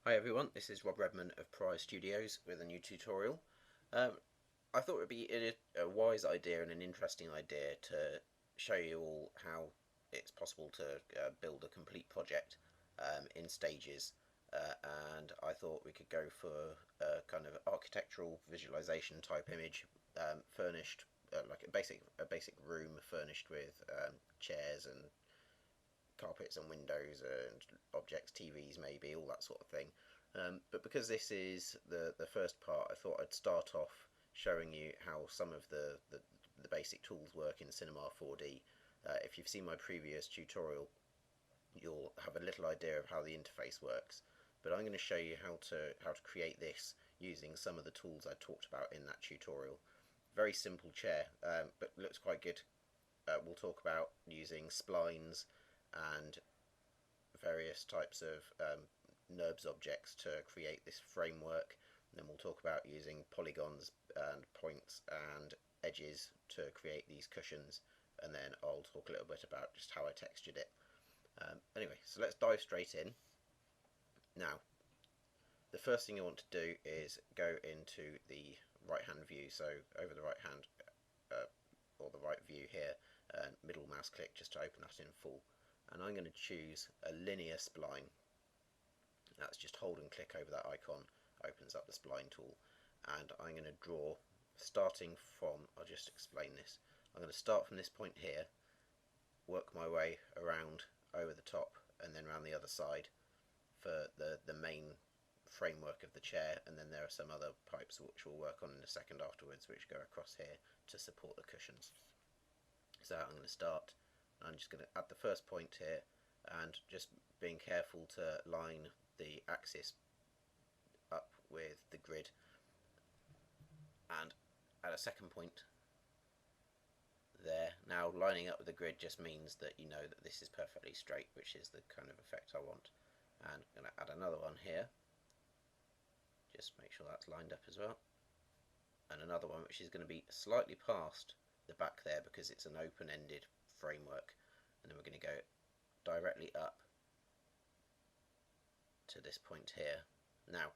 Hi everyone, this is Rob Redman of Prior Studios with a new tutorial. I thought it would be a wise idea and an interesting idea to show you all how it's possible to build a complete project in stages, and I thought we could go for a kind of architectural visualization type image, furnished like a basic room furnished with chairs and carpets and windows and objects, TVs maybe, all that sort of thing. But because this is the first part, I thought I'd start off showing you how some of the basic tools work in Cinema 4D. If you've seen my previous tutorial, you'll have a little idea of how the interface works. But I'm going to show you how to create this using some of the tools I talked about in that tutorial. Very simple chair, but looks quite good. We'll talk about using splines and various types of nurbs objects to create this framework. And then we'll talk about using polygons and points and edges to create these cushions, and then I'll talk a little bit about just how I textured it. Anyway, so let's dive straight in. Now, the first thing you want to do is go into the right hand view, so over the right hand or the right view here, and middle mouse click just to open that in full. And I'm going to choose a linear spline. That's just hold and click over that icon, opens up the spline tool, and I'm going to draw starting from, I'll just explain this, I'm going to start from this point here, work my way around over the top and then around the other side for the main framework of the chair, and then there are some other pipes which we'll work on in a second afterwards which go across here to support the cushions. So I'm going to start, I'm just going to add the first point here, and just being careful to line the axis up with the grid, and add a second point there. Now lining up with the grid just means that you know that this is perfectly straight, which is the kind of effect I want. And I'm going to add another one here, just make sure that's lined up as well, and another one which is going to be slightly past the back there because it's an open-ended framework, and then we're going to go directly up to this point here. Now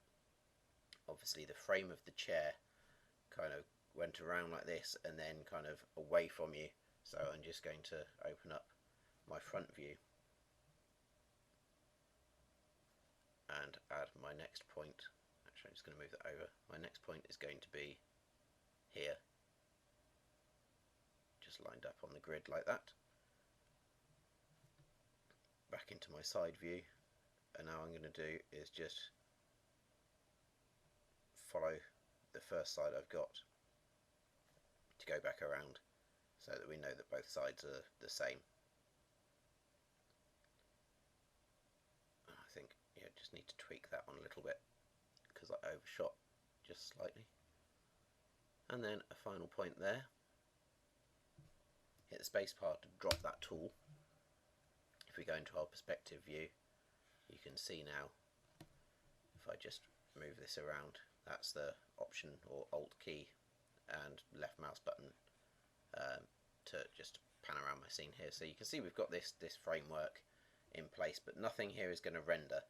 obviously the frame of the chair kind of went around like this and then kind of away from you, so I'm just going to open up my front view and add my next point. Actually, I'm just going to move that over. My next point is going to be here, just lined up on the grid like that. Back into my side view, and now I'm going to do is just follow the first side I've got to go back around so that we know that both sides are the same. I think just need to tweak that one a little bit because I overshot just slightly. And then a final point there. Hit the space bar to drop that tool. If we go into our perspective view, you can see now, if I just move this around, that's the option or alt key and left mouse button to just pan around my scene here. So you can see we've got this framework in place, but nothing here is going to render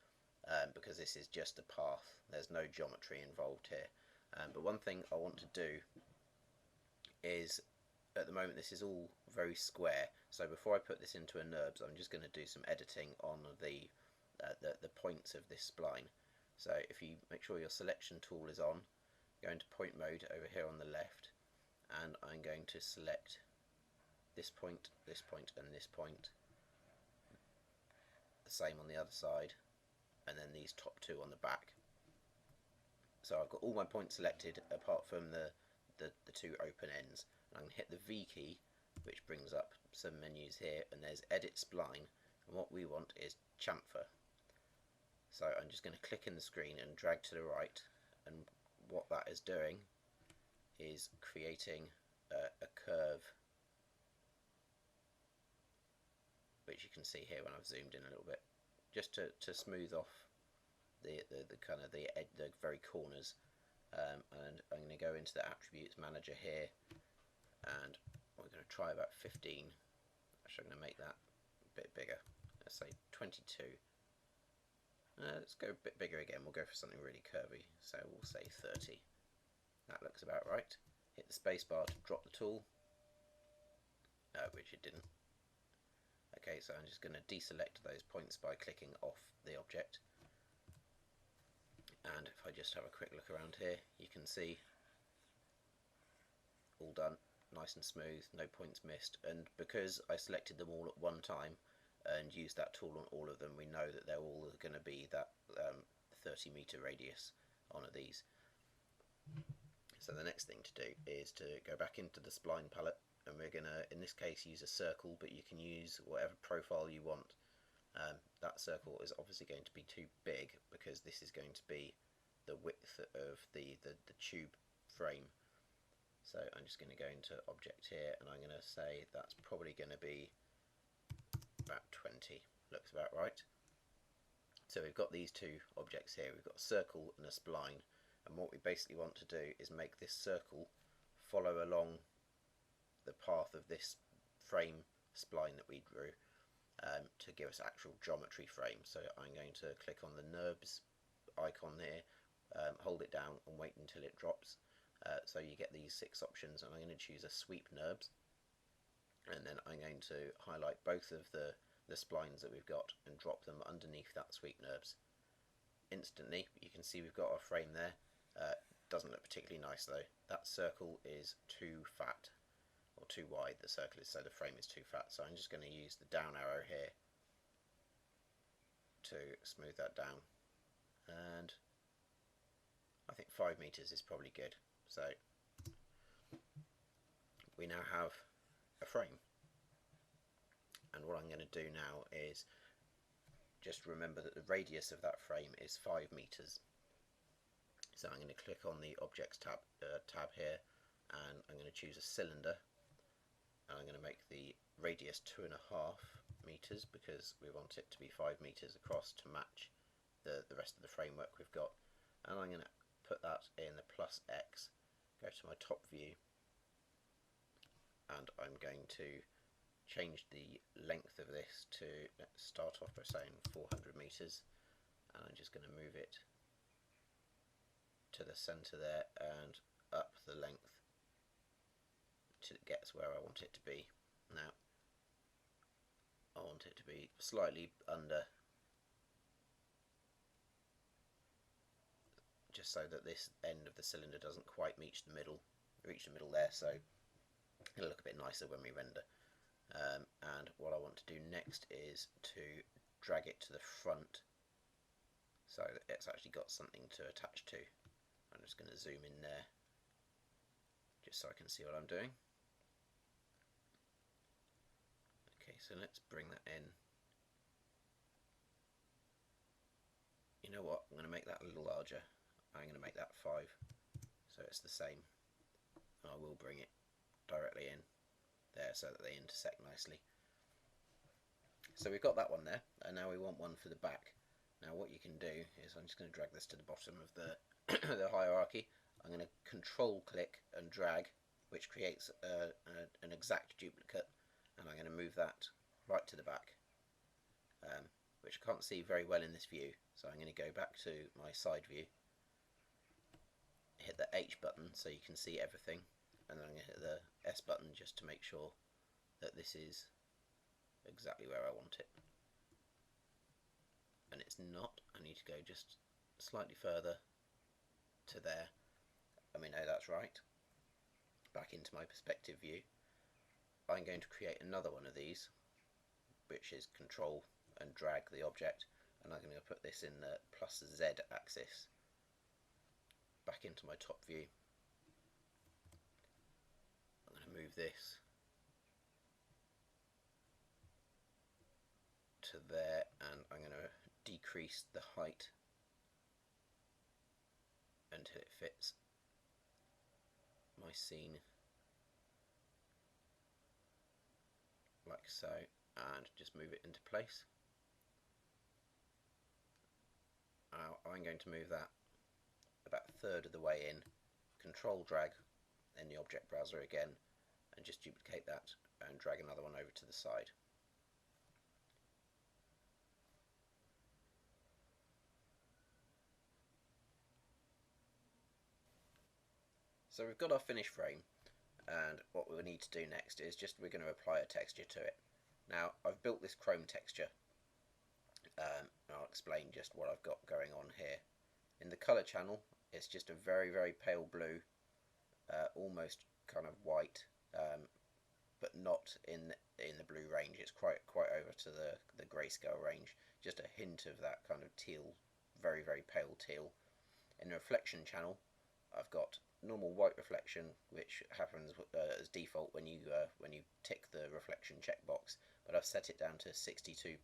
because this is just a path. There's no geometry involved here. But one thing I want to do is, at the moment this is all very square, so before I put this into a nurbs, I'm just going to do some editing on the points of this spline. So if you make sure your selection tool is on, go into point mode over here on the left, and I'm going to select this point, and this point, the same on the other side, and then these top two on the back. So I've got all my points selected apart from the two open ends. And I'm going to hit the V key, which brings up some menus here, and there's edit spline, and what we want is chamfer. So I'm just going to click in the screen and drag to the right, and what that is doing is creating a curve, which you can see here when I've zoomed in a little bit, just to smooth off the kind of the very corners. And I'm going to go into the attributes manager here, and we're going to try about 15. Actually, I'm going to make that a bit bigger. Let's say 22. Let's go a bit bigger again. We'll go for something really curvy. So we'll say 30. That looks about right. Hit the space bar to drop the tool, which it didn't. Okay, so I'm just going to deselect those points by clicking off the object. And if I just have a quick look around here, you can see all done, nice and smooth, no points missed. And because I selected them all at one time and used that tool on all of them, we know that they're all going to be that 30 meter radius on these. So the next thing to do is to go back into the spline palette, and we're going to, in this case, use a circle, but you can use whatever profile you want. That circle is obviously going to be too big because this is going to be the width of the tube frame. So I'm just going to go into object here, and I'm going to say that's probably going to be about 20. Looks about right. So we've got these two objects here. We've got a circle and a spline, and what we basically want to do is make this circle follow along the path of this frame spline that we drew, to give us actual geometry frame. So I'm going to click on the nurbs icon here, hold it down and wait until it drops. So you get these 6 options, and I'm going to choose a sweep nurbs, and then I'm going to highlight both of the splines that we've got and drop them underneath that sweep nurbs. Instantly you can see we've got our frame there. Doesn't look particularly nice though. That circle is too fat, or too wide the circle is, so the frame is too fat. So I'm just going to use the down arrow here to smooth that down, and I think 5 meters is probably good. So we now have a frame, and what I'm going to do now is just remember that the radius of that frame is 5 meters. So I'm going to click on the objects tab here, and I'm going to choose a cylinder, and I'm going to make the radius 2.5 meters because we want it to be 5 meters across to match the rest of the framework we've got. And I'm going to put that in the plus X, go to my top view, and I'm going to change the length of this to, let's start off by saying 400 meters, and I'm just going to move it to the center there and up the length till it gets where I want it to be. Now I want it to be slightly under, just so that this end of the cylinder doesn't quite reach the middle there, so it'll look a bit nicer when we render. And what I want to do next is to drag it to the front so that it's actually got something to attach to. I'm just going to zoom in there just so I can see what I'm doing. Okay, so let's bring that in. You know what, I'm going to make that a little larger. I'm going to make that 5 so it's the same, and I will bring it directly in there so that they intersect nicely. So we've got that one there, and now we want one for the back. Now what you can do is, I'm just going to drag this to the bottom of the the hierarchy. I'm going to control click and drag, which creates an exact duplicate, and I'm going to move that right to the back, which I can't see very well in this view, so I'm going to go back to my side view, hit the H button so you can see everything, and then I'm going to hit the S button just to make sure that this is exactly where I want it. And it's not, I need to go just slightly further to there, and we know that's right. Back into my perspective view, I'm going to create another one of these, which is control and drag the object, and I'm going to put this in the plus Z axis, back into my top view. I'm going to move this to there, and I'm going to decrease the height until it fits my scene like so, and just move it into place. Now I'm going to move that about a third of the way in, control drag in the object browser again, and just duplicate that and drag another one over to the side. So we've got our finished frame, and what we need to do next is we're going to apply a texture to it. Now I've built this chrome texture, and I'll explain just what I've got going on here. In the colour channel, it's just a very pale blue, almost kind of white, but not in the blue range. It's quite over to the grayscale range. Just a hint of that kind of teal, very pale teal. In the reflection channel, I've got normal white reflection, which happens as default when you tick the reflection checkbox, but I've set it down to 62%.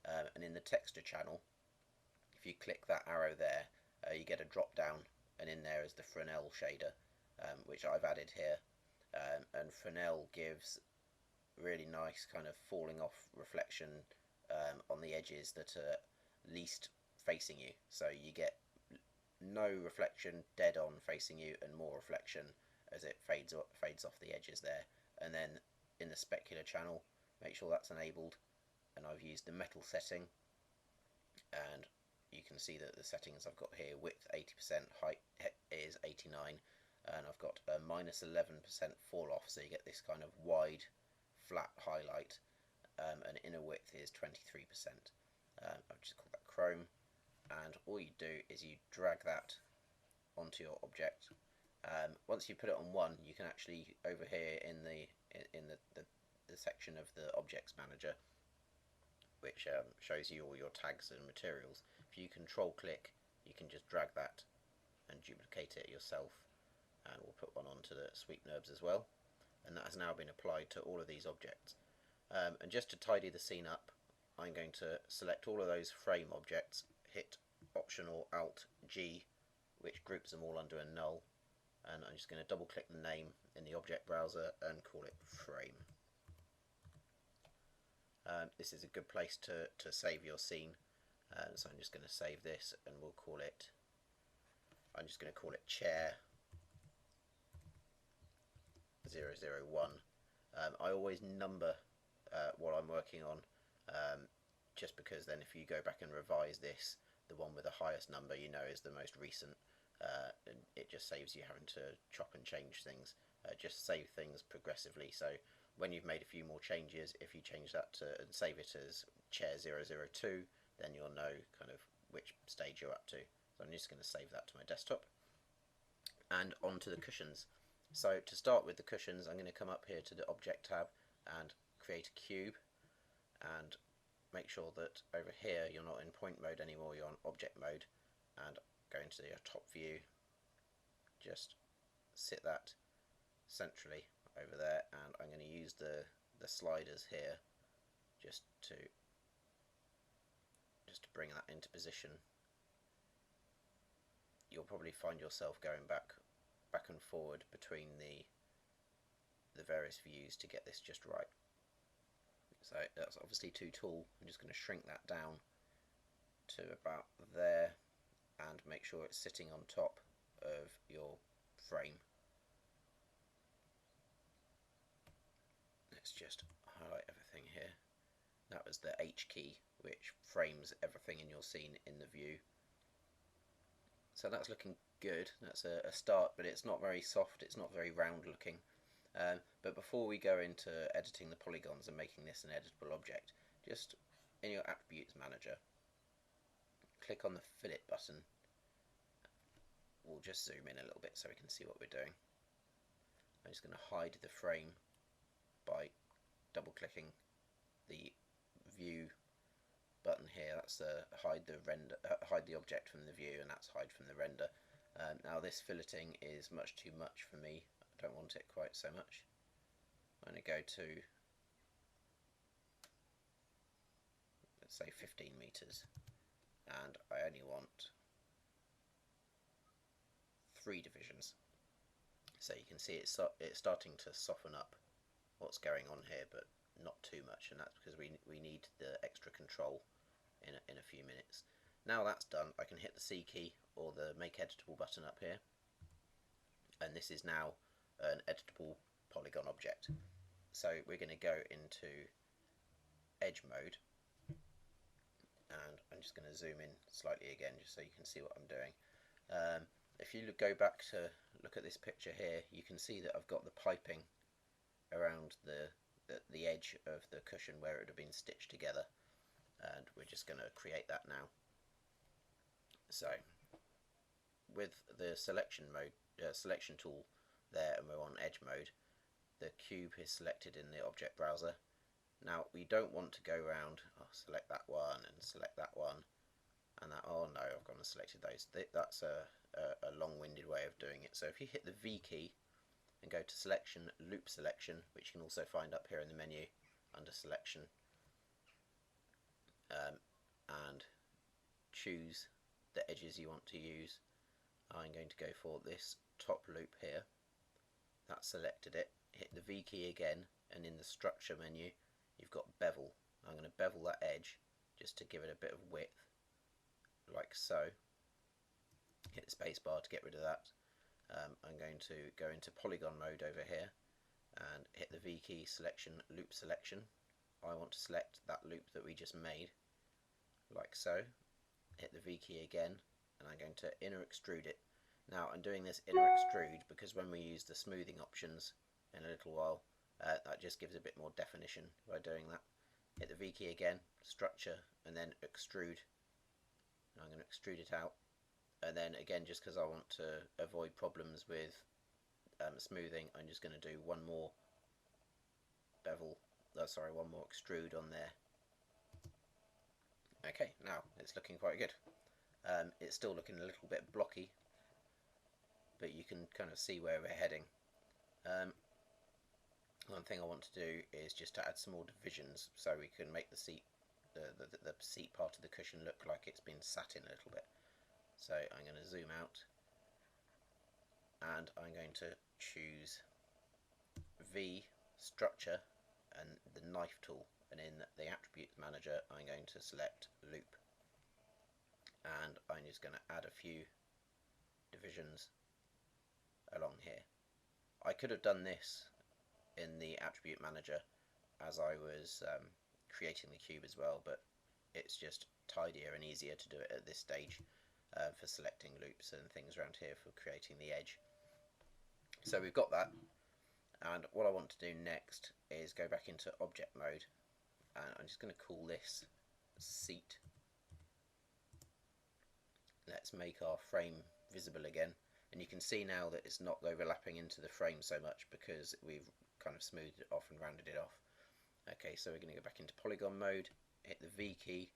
And in the texture channel, if you click that arrow there, you get a drop down, and in there is the Fresnel shader, which I've added here. And Fresnel gives really nice kind of falling off reflection on the edges that are least facing you. So you get no reflection dead on facing you, and more reflection as it fades off the edges there. And then in the specular channel, make sure that's enabled, and I've used the metal setting, and you can see that the settings I've got here: width 80%, height is 89, and I've got a minus 11% fall off, so you get this kind of wide flat highlight, and inner width is 23%. I've just called that chrome, and all you do is you drag that onto your object. Once you put it on one, you can actually, over here in the section of the objects manager, which shows you all your tags and materials, if you control click, you can just drag that and duplicate it yourself. And we'll put one onto the sweep nurbs as well, and that has now been applied to all of these objects. And just to tidy the scene up, I'm going to select all of those frame objects, hit Option or Alt G, which groups them all under a null, and I'm just going to double click the name in the object browser and call it frame. This is a good place to save your scene, so I'm just going to save this, and I'm just going to call it chair 001. I always number what I'm working on, just because then if you go back and revise this, the one with the highest number is the most recent, and it just saves you having to chop and change things. Just save things progressively, so when you've made a few more changes, if you change that and save it as chair 002, then you'll know kind of which stage you're up to. So I'm just going to save that to my desktop, and onto the cushions. So to start with the cushions, I'm going to come up here to the Object tab and create a cube, and make sure that over here you're not in point mode anymore, you're on object mode, and go into your top view, just sit that centrally over there, and I'm going to use the sliders here just to bring that into position. You'll probably find yourself going back and forward between the various views to get this just right. So that's obviously too tall. I'm just going to shrink that down to about there, and make sure it's sitting on top of your frame. Let's just highlight everything here. That was the H key, which frames everything in your scene in the view. So that's looking good. That's a start, but it's not very soft, it's not very round looking. But before we go into editing the polygons and making this an editable object, just in your attributes manager, click on the fillet button. We'll just zoom in a little bit so we can see what we're doing. I'm just going to hide the frame by double clicking the view button here. That's the hide the object from the view, and that's hide from the render. Now this filleting is much too much for me. I don't want it quite so much. I'm going to go to, let's say, 15 meters, and I only want 3 divisions. So you can see it's starting to soften up what's going on here, but not too much, and that's because we need the extra control in a few minutes. Now that's done, I can hit the C key or the Make Editable button up here, and this is now an editable polygon object. So we're going to go into edge mode, and I'm just going to zoom in slightly again just so you can see what I'm doing. If you go back to look at this picture here, you can see that I've got the piping around the edge of the cushion where it would have been stitched together, and we're just going to create that now. So with the selection tool there, and we're on edge mode, the cube is selected in the object browser. Now we don't want to go around, select that one and select that one and that. Oh no, I've gone and selected those. That's a long-winded way of doing it. So if you hit the V key and go to selection, loop selection, which you can also find up here in the menu under selection, and choose the edges you want to use. I'm going to go for this top loop here. That selected it. Hit the V key again, and in the structure menu you've got bevel. I'm going to bevel that edge just to give it a bit of width, like so. Hit the space bar to get rid of that. I'm going to go into polygon mode over here and hit the V key, selection, loop selection. I want to select that loop that we just made, like so. Hit the V key again, and I'm going to inner extrude it. Now I'm doing this inner extrude because when we use the smoothing options in a little while, that just gives a bit more definition by doing that. Hit the V key again, structure, and then extrude. And I'm going to extrude it out, and then again, just because I want to avoid problems with smoothing, I'm just going to do one more bevel, one more extrude on there. Okay, now it's looking quite good. It's still looking a little bit blocky, but you can kind of see where we're heading. One thing I want to do is just to add some more divisions so we can make the seat, the seat part of the cushion look like it's been sat in a little bit. So I'm going to zoom out, and I'm going to choose V, structure, and the knife tool, and in the attributes manager I'm going to select loop, and I'm just going to add a few divisions along here. I could have done this in the attribute manager as I was creating the cube as well, but it's just tidier and easier to do it at this stage for selecting loops and things around here for creating the edge. So we've got that, and what I want to do next is go back into object mode, and I'm just going to call this seat. Let's make our frame visible again, and you can see now that it's not overlapping into the frame so much because we've kind of smoothed it off and rounded it off. Okay, so we're going to go back into polygon mode, hit the V key,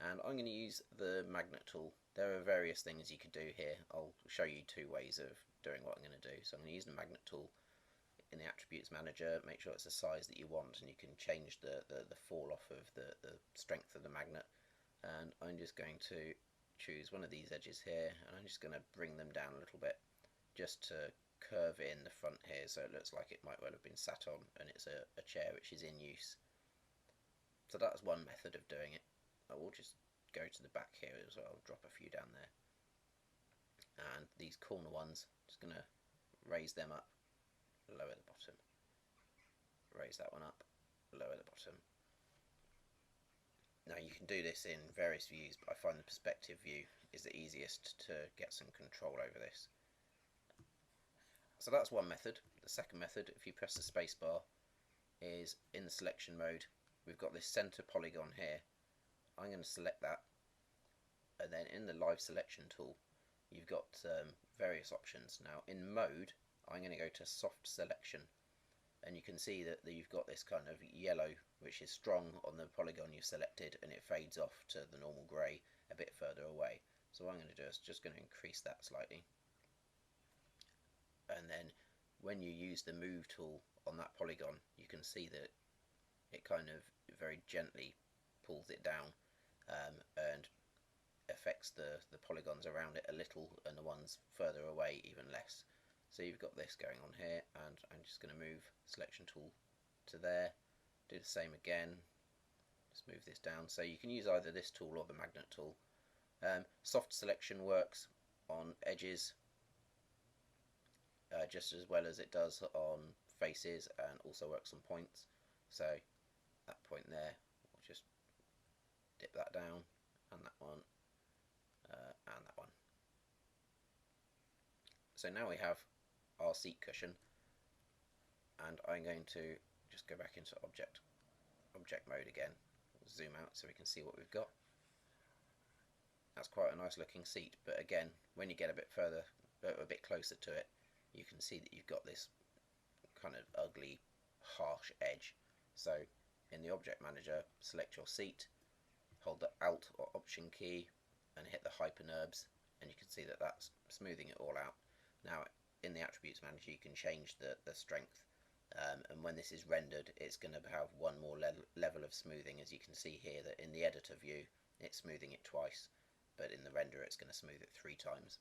and I'm going to use the magnet tool. There are various things you could do here. I'll show you two ways of doing what I'm going to do. So I'm going to use the magnet tool in the attributes manager, make sure it's the size that you want, and you can change the fall off of the strength of the magnet. And I'm just going to choose one of these edges here, and I'm just going to bring them down a little bit just to curve in the front here so it looks like it might well have been sat on and it's a chair which is in use. So that's one method of doing it. I will just go to the back here as well, drop a few down there, and these corner ones, just going to raise them up, lower the bottom, raise that one up, lower the bottom. Now you can do this in various views, but I find the perspective view is the easiest to get some control over this. So that's one method. The second method, if you press the space bar, is in the selection mode. We've got this center polygon here. I'm going to select that, and then in the live selection tool you've got various options. Now in mode I'm going to go to soft selection, and you can see that you've got this kind of yellow which is strong on the polygon you've selected, and it fades off to the normal grey a bit further away. So what I'm going to do is just going to increase that slightly, and then when you use the move tool on that polygon you can see that it kind of very gently pulls it down and affects the polygons around it a little, and the ones further away even less. So you've got this going on here, and I'm just going to move selection tool to there, do the same again, just move this down. So you can use either this tool or the magnet tool. Soft selection works on edges just as well as it does on faces, and also works on points. So that point there, we'll just dip that down, and that one, and that one. So now we have our seat cushion, and I'm going to just go back into object mode again, zoom out so we can see what we've got. That's quite a nice looking seat, but again, when you get a bit further, a bit closer to it, you can see that you've got this kind of ugly, harsh edge. So in the object manager, select your seat, hold the Alt or Option key and hit the hyper nurbs, and you can see that that's smoothing it all out. Now in the attributes manager you can change the strength, and when this is rendered it's going to have one more level of smoothing, as you can see here that in the editor view it's smoothing it twice, but in the render it's going to smooth it 3 times,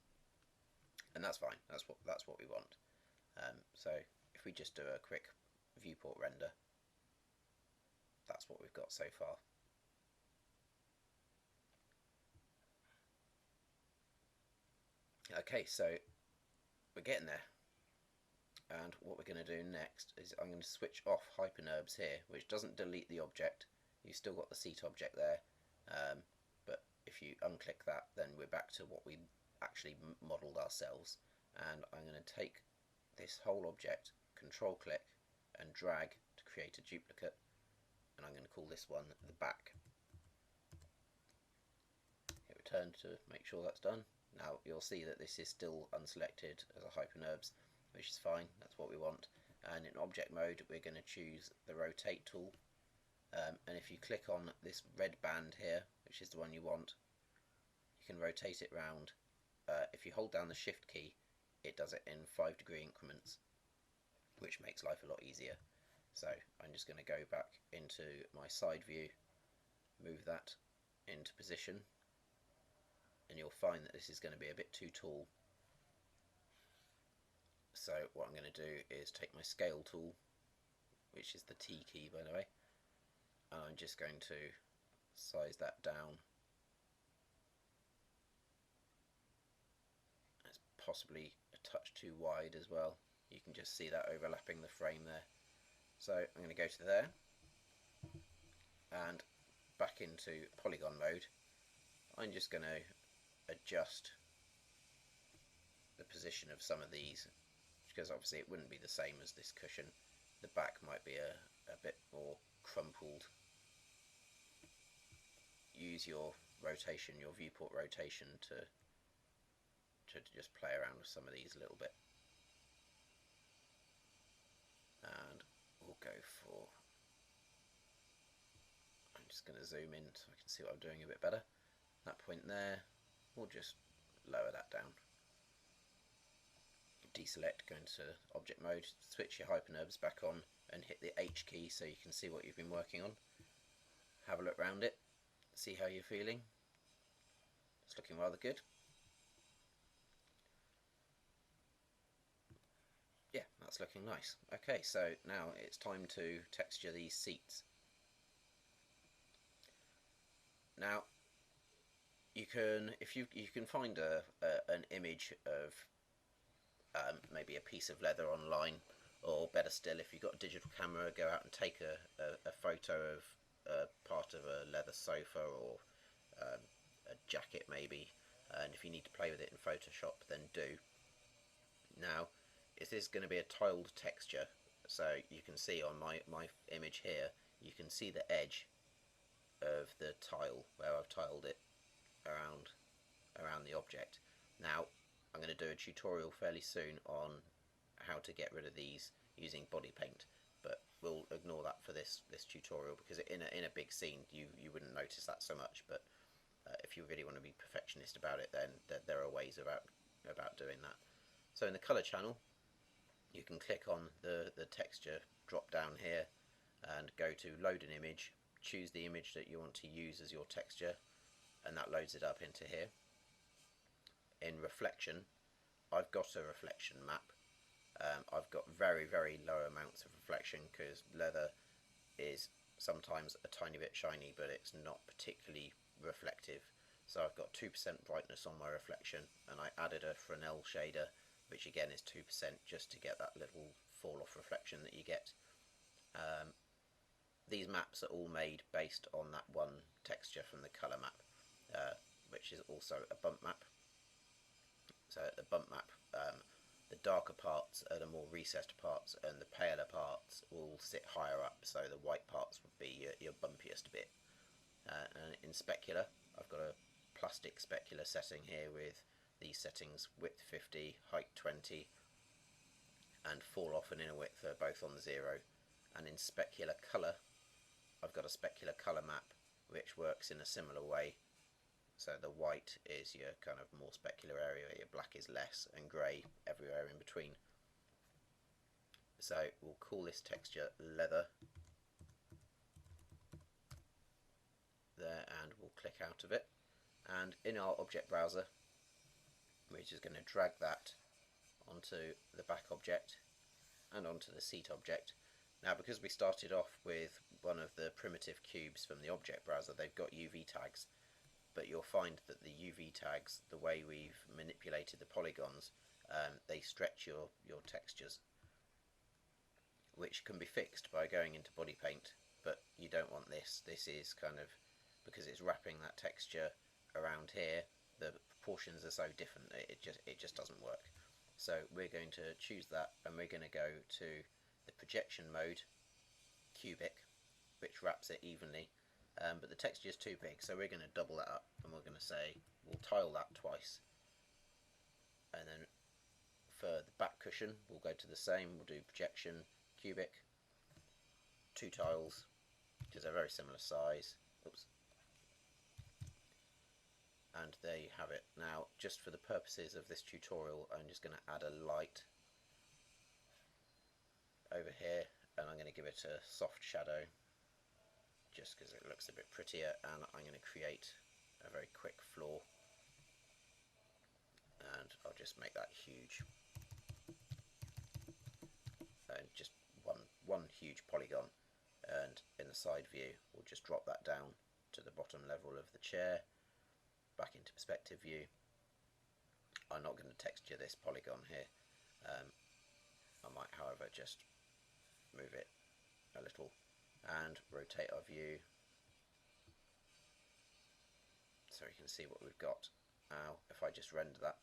and that's fine. That's what we want. So if we just do a quick viewport render, that's what we've got so far. Okay, so we're getting there, and what we're going to do next is I'm going to switch off hyper nurbs here, which doesn't delete the object. You've still got the seat object there, but if you unclick that, then we're back to what we actually modelled ourselves. And I'm going to take this whole object, control click and drag to create a duplicate, and I'm going to call this one the back. Hit return to make sure that's done. Now you'll see that this is still unselected as a hyper nurbs, which is fine, that's what we want. And in object mode we're going to choose the rotate tool, and if you click on this red band here, which is the one you want, you can rotate it round. If you hold down the shift key, it does it in 5-degree increments, which makes life a lot easier. So I'm just going to go back into my side view, move that into position, and you'll find that this is going to be a bit too tall. So what I'm going to do is take my scale tool, which is the T key by the way, and I'm just going to size that down. It's possibly a touch too wide as well. You can just see that overlapping the frame there. So I'm going to go to there and back into polygon mode. I'm just going to adjust the position of some of these, because obviously it wouldn't be the same as this cushion. The back might be a bit more crumpled. Use your rotation, your viewport rotation to just play around with some of these a little bit. And we'll go for, I'm just going to zoom in so I can see what I'm doing a bit better. That point there, we'll just lower that down. Deselect, go into object mode, switch your hyper nurbs back on and hit the H key so you can see what you've been working on. Have a look around it, see how you're feeling. It's looking rather good. Yeah, that's looking nice. Okay, so now it's time to texture these seats. Now you can, if you can find an image of maybe a piece of leather online, or better still, if you've got a digital camera, go out and take a photo of part of a leather sofa or a jacket maybe, and if you need to play with it in Photoshop, then do. Now this is going to be a tiled texture, so you can see on my image here, you can see the edge of the tile where I've tiled it around the object. Now I'm going to do a tutorial fairly soon on how to get rid of these using body paint, but we'll ignore that for this tutorial, because in a big scene you wouldn't notice that so much. But if you really want to be perfectionist about it, then there are ways about doing that. So in the color channel, you can click on the texture drop down here and go to load an image, choose the image that you want to use as your texture, and that loads it up into here. In reflection, I've got a reflection map. I've got very low amounts of reflection because leather is sometimes a tiny bit shiny, but it's not particularly reflective. So I've got 2% brightness on my reflection, and I added a Fresnel shader, which again is 2%, just to get that little fall off reflection that you get. These maps are all made based on that one texture from the color map, which is also a bump map. So the bump map the darker parts are the more recessed parts, and the paler parts will sit higher up, so the white parts would be your bumpiest bit. And in specular, I've got a plastic specular setting here with these settings: width 50, height 20, and fall off and inner width are both on 0. And in specular colour, I've got a specular colour map which works in a similar way. So the white is your kind of more specular area, your black is less, and grey everywhere in between. So we'll call this texture leather there, and we'll click out of it. And in our object browser, we're just going to drag that onto the back object and onto the seat object. Now, because we started off with one of the primitive cubes from the object browser, they've got UV tags, but you'll find that the UV tags, the way we've manipulated the polygons, they stretch your textures, which can be fixed by going into body paint, but you don't want this. This is kind of, because it's wrapping that texture around here, the proportions are so different, it just doesn't work. So we're going to choose that, and we're going to go to the projection mode, cubic, which wraps it evenly, but the texture is too big, so we're going to double that up, and we're going to say we'll tile that twice. And then for the back cushion, we'll go to the same, we'll do projection, cubic, 2 tiles, because they're very similar size. Oops. And there you have it. Now, just for the purposes of this tutorial, I'm just going to add a light over here, and I'm going to give it a soft shadow just because it looks a bit prettier, and I'm going to create a very quick floor, and I'll just make that huge, and just one huge polygon. And in the side view, we'll just drop that down to the bottom level of the chair, back into perspective view. I'm not going to texture this polygon here. I might, however, just move it a little and rotate our view so you can see what we've got. Now, if I just render that,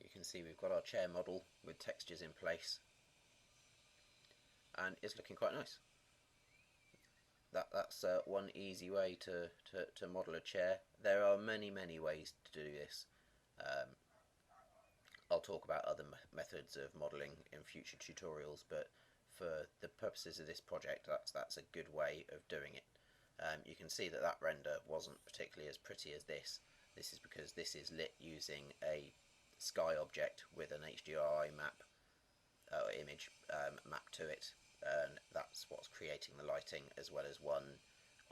you can see we've got our chair model with textures in place, and it's looking quite nice. That's one easy way to model a chair. There are many ways to do this. I'll talk about other methods of modelling in future tutorials, but for the purposes of this project, that's a good way of doing it. You can see that render wasn't particularly as pretty as this. This is because this is lit using a sky object with an HDRI map image map to it, and that's what's creating the lighting, as well as one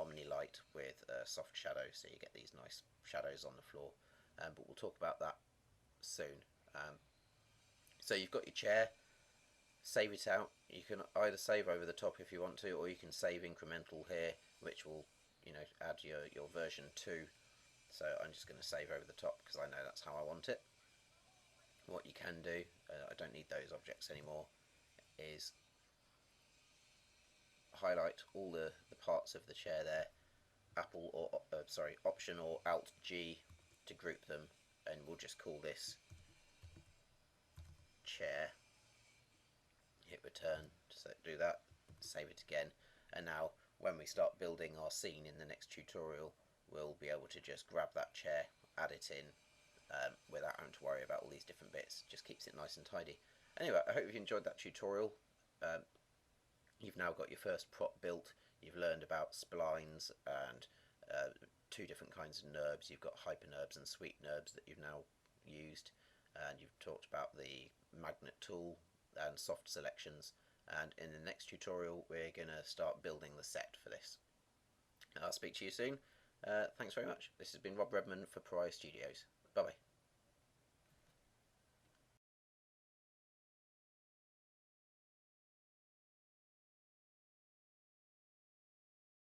omni light with a soft shadow, so you get these nice shadows on the floor. But we'll talk about that soon. So you've got your chair, save it out. You can either save over the top if you want to, or you can save incremental here, which will, you know, add your version 2. So I'm just going to save over the top because I know that's how I want it. What you can do, I don't need those objects anymore, is highlight all the parts of the chair there, Option or Alt G to group them, and we'll just call this chair. Hit return to do that, save it again, and now when we start building our scene in the next tutorial, we'll be able to just grab that chair, add it in, without having to worry about all these different bits. Just keeps it nice and tidy. Anyway, I hope you enjoyed that tutorial. You've now got your first prop built. You've learned about splines and 2 different kinds of nurbs. You've got hypernurbs and sweep nurbs that you've now used, and you've talked about the magnet tool and soft selections. And in the next tutorial, we're going to start building the set for this. I'll speak to you soon. Thanks very much. This has been Rob Redman for Pariah Studios. Bye bye.